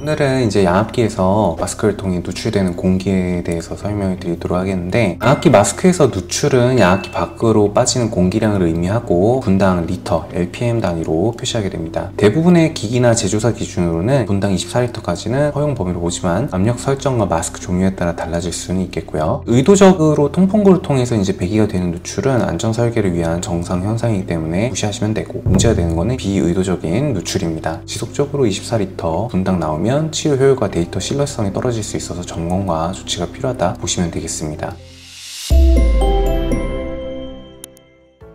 오늘은 이제 양압기에서 마스크를 통해 누출되는 공기에 대해서 설명을 드리도록 하겠는데, 양압기 마스크에서 누출은 양압기 밖으로 빠지는 공기량을 의미하고 분당 리터, LPM 단위로 표시하게 됩니다. 대부분의 기기나 제조사 기준으로는 분당 24리터까지는 허용 범위로 보지만 압력 설정과 마스크 종류에 따라 달라질 수는 있겠고요. 의도적으로 통풍구를 통해서 이제 배기가 되는 누출은 안전 설계를 위한 정상 현상이기 때문에 무시하시면 되고, 문제가 되는 것은 비의도적인 누출입니다. 지속적으로 24리터 분당 나오면 치료 효율과 데이터 신뢰성이 떨어질 수 있어서 점검과 조치가 필요하다 보시면 되겠습니다.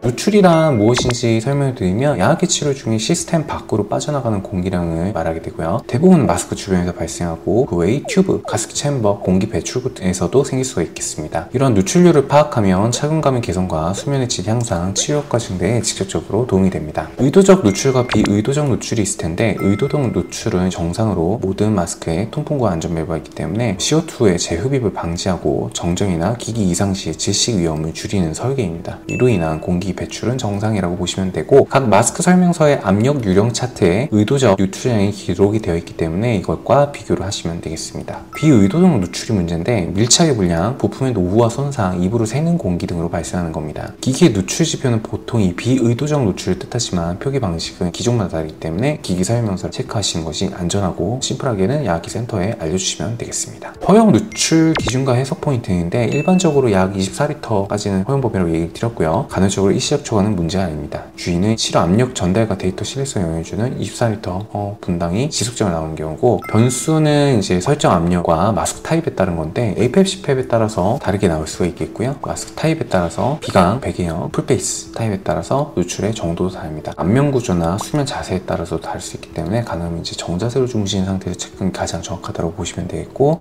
누출이란 무엇인지 설명을 드리면, 양압기 치료 중에 시스템 밖으로 빠져나가는 공기량을 말하게 되고요. 대부분 마스크 주변에서 발생하고, 그 외의 튜브, 가습기 챔버, 공기 배출구에서도 생길 수가 있겠습니다. 이런 누출률을 파악하면 착용감의 개선과 수면의 질 향상, 치료 효과 증대에 직접적으로 도움이 됩니다. 의도적 누출과 비의도적 누출이 있을 텐데, 의도적 누출은 정상으로 모든 마스크에 통풍과 안전 밸브가 있기 때문에 CO2의 재흡입을 방지하고 정전이나 기기 이상 시의 질식 위험을 줄이는 설계입니다. 이로 인한 공기 배출은 정상이라고 보시면 되고, 각 마스크 설명서의 압력 유령 차트에 의도적 누출량이 기록이 되어 있기 때문에 이것과 비교를 하시면 되겠습니다. 비의도적 누출이 문제인데, 밀착의 불량, 부품의 노후와 손상, 입으로 새는 공기 등으로 발생하는 겁니다. 기기의 누출 지표는 보통 이 비의도적 누출을 뜻하지만 표기 방식은 기종마다 다르기 때문에 기기 설명서를 체크하시는 것이 안전하고, 심플하게는 양압기 센터에 알려주시면 되겠습니다. 허용 누출 기준과 해석 포인트인데, 일반적으로 약 24리터까지는 허용 범위라고 얘기를 드렸고요. 간헐적으로 일시적 초과는 문제가 아닙니다. 주의는 치료 압력 전달과 데이터 신뢰성에 영향을 주는 24리터 분당이 지속적으로 나오는 경우고, 변수는 이제 설정 압력과 마스크 타입에 따른 건데, APAP, CPAP에 따라서 다르게 나올 수가 있겠고요. 마스크 타입에 따라서 비강, 배기형, 풀페이스 타입에 따라서 누출의 정도도 다릅니다. 안면 구조나 수면 자세에 따라서 다를 수 있기 때문에 가능하면 이제 정자세로 주무시는 상태에서 체크는 가장 정확하다고 보시면 되겠고,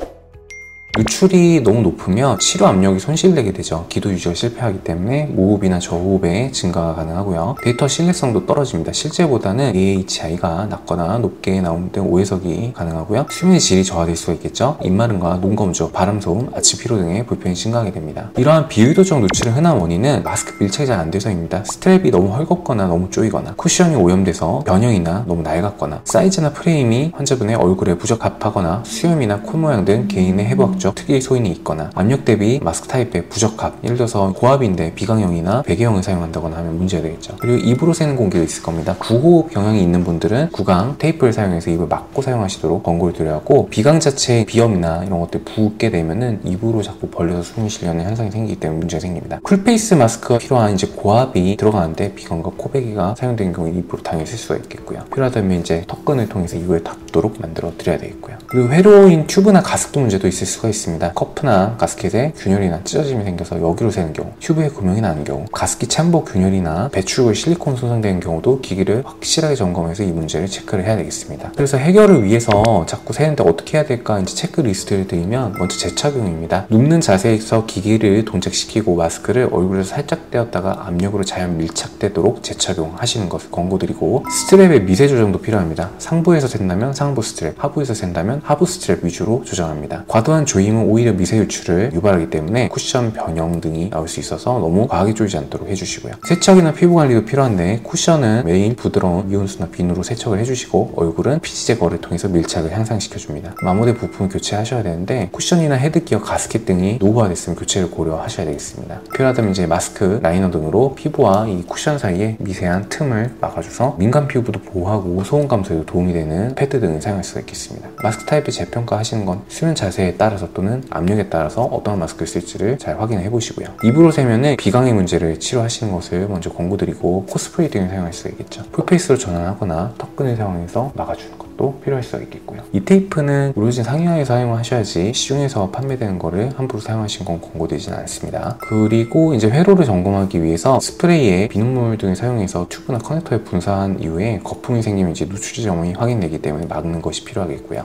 누출이 너무 높으면 치료 압력이 손실되게 되죠. 기도 유지가 실패하기 때문에 무호흡이나 저호흡의 증가가 가능하고요. 데이터 신뢰성도 떨어집니다. 실제보다는 AHI가 낮거나 높게 나오는데 오해석이 가능하고요. 수면의 질이 저하될 수가 있겠죠. 입마름과 눈검조, 바람소음, 아침 피로 등의 불편이 증가하게 됩니다. 이러한 비의도적 누출의 흔한 원인은 마스크 밀착이 잘 안 돼서입니다. 스트랩이 너무 헐겁거나 너무 조이거나, 쿠션이 오염돼서 변형이나 너무 낡았거나, 사이즈나 프레임이 환자분의 얼굴에 부적합하거나, 수염이나 코 모양 등 개인의 해부학적 특이의 소인이 있거나, 압력 대비 마스크 타입의 부적합, 예를 들어서 고압인데 비강형이나 배기형을 사용한다거나 하면 문제가 되겠죠. 그리고 입으로 새는 공기도 있을 겁니다. 구호흡 경향이 있는 분들은 구강 테이프를 사용해서 입을 막고 사용하시도록 권고를 드려야 하고, 비강 자체에 비염이나 이런 것들 붓게 되면은 입으로 자꾸 벌려서 숨을 쉬려는 현상이 생기기 때문에 문제가 생깁니다. 쿨페이스 마스크가 필요한 이제 고압이 들어가는데 비강과 코배기가 사용되는 경우에 입으로 당연히 쓸 수가 있겠고요. 필요하다면 이제 턱끈을 통해서 입을 닫도록 만들어 드려야 되겠고요. 그리고 회로인 튜브나 가습기 문제도 있을 수가 있습니다. 커프나 가스켓에 균열이나 찢어짐이 생겨서 여기로 새는 경우, 튜브에 구멍이 나는 경우, 가습기 챔버 균열이나 배출구에 실리콘 손상되는 경우도 기기를 확실하게 점검해서 이 문제를 체크를 해야 되겠습니다. 그래서 해결을 위해서 자꾸 새는데 어떻게 해야 될까 이제 체크리스트를 드리면, 먼저 재착용입니다. 눕는 자세에서 기기를 동작시키고 마스크를 얼굴에서 살짝 떼었다가 압력으로 자연 밀착되도록 재착용하시는 것을 권고드리고, 스트랩의 미세 조정도 필요합니다. 상부에서 샌다면 상부 스트랩, 하부에서 샌다면 하부 스트랩 위주로 조정합니다. 과도한 조임은 오히려 미세 유출을 유발하기 때문에 쿠션 변형 등이 나올 수 있어서 너무 과하게 조이지 않도록 해주시고요. 세척이나 피부 관리도 필요한데, 쿠션은 매일 부드러운 이온수나 비누로 세척을 해주시고, 얼굴은 피지 제거를 통해서 밀착을 향상시켜줍니다. 마모대 부품을 교체하셔야 되는데, 쿠션이나 헤드기어, 가스켓 등이 노후화됐으면 교체를 고려하셔야 되겠습니다. 필요하다면 이제 마스크, 라이너 등으로 피부와 이 쿠션 사이에 미세한 틈을 막아줘서 민감 피부도 보호하고 소음 감소에도 도움이 되는 패드 등을 사용할 수가 있겠습니다. 마스크 타입을 재평가 하시는 건 수면 자세에 따라서 또는 압력에 따라서 어떤 마스크를 쓸지를 잘 확인해 보시고요. 입으로 세면은 비강의 문제를 치료하시는 것을 먼저 권고드리고, 코스프레이 등을 사용할 수가 있겠죠. 풀페이스로 전환하거나 턱끈을 사용해서 막아주는 것도 필요할 수가 있겠고요. 이 테이프는 의료진 상의하에서 사용하셔야지 시중에서 판매되는 거를 함부로 사용하시는 건 권고되지는 않습니다. 그리고 이제 회로를 점검하기 위해서 스프레이에 비눗물 등을 사용해서 튜브나 커넥터에 분사한 이후에 거품이 생기면 이제 누출 점이 확인되기 때문에 막는 것이 필요하겠고요.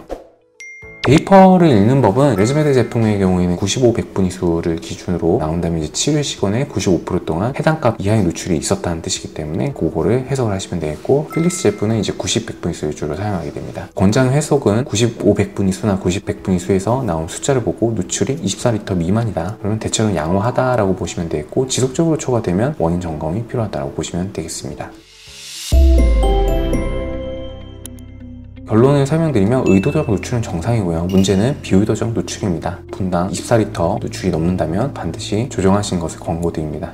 베이퍼를 읽는 법은 레즈메드 제품의 경우에는 95, 100분위수를 기준으로 나온다면 이제 치료 시간의 95% 동안 해당 값 이하의 누출이 있었다는 뜻이기 때문에 그거를 해석을 하시면 되겠고, 필릭스 제품은 이제 90, 100분위수 위주로 사용하게 됩니다. 권장 해석은 95, 100분위수나 90, 100분위수에서 나온 숫자를 보고 누출이 24리터 미만이다, 그러면 대체로 양호하다라고 보시면 되겠고, 지속적으로 초과되면 원인 점검이 필요하다고 보시면 되겠습니다. 결론을 설명드리면 의도적 노출은 정상이고요. 문제는 비의도적 노출입니다. 분당 24리터 노출이 넘는다면 반드시 조정하시는 것을 권고드립니다.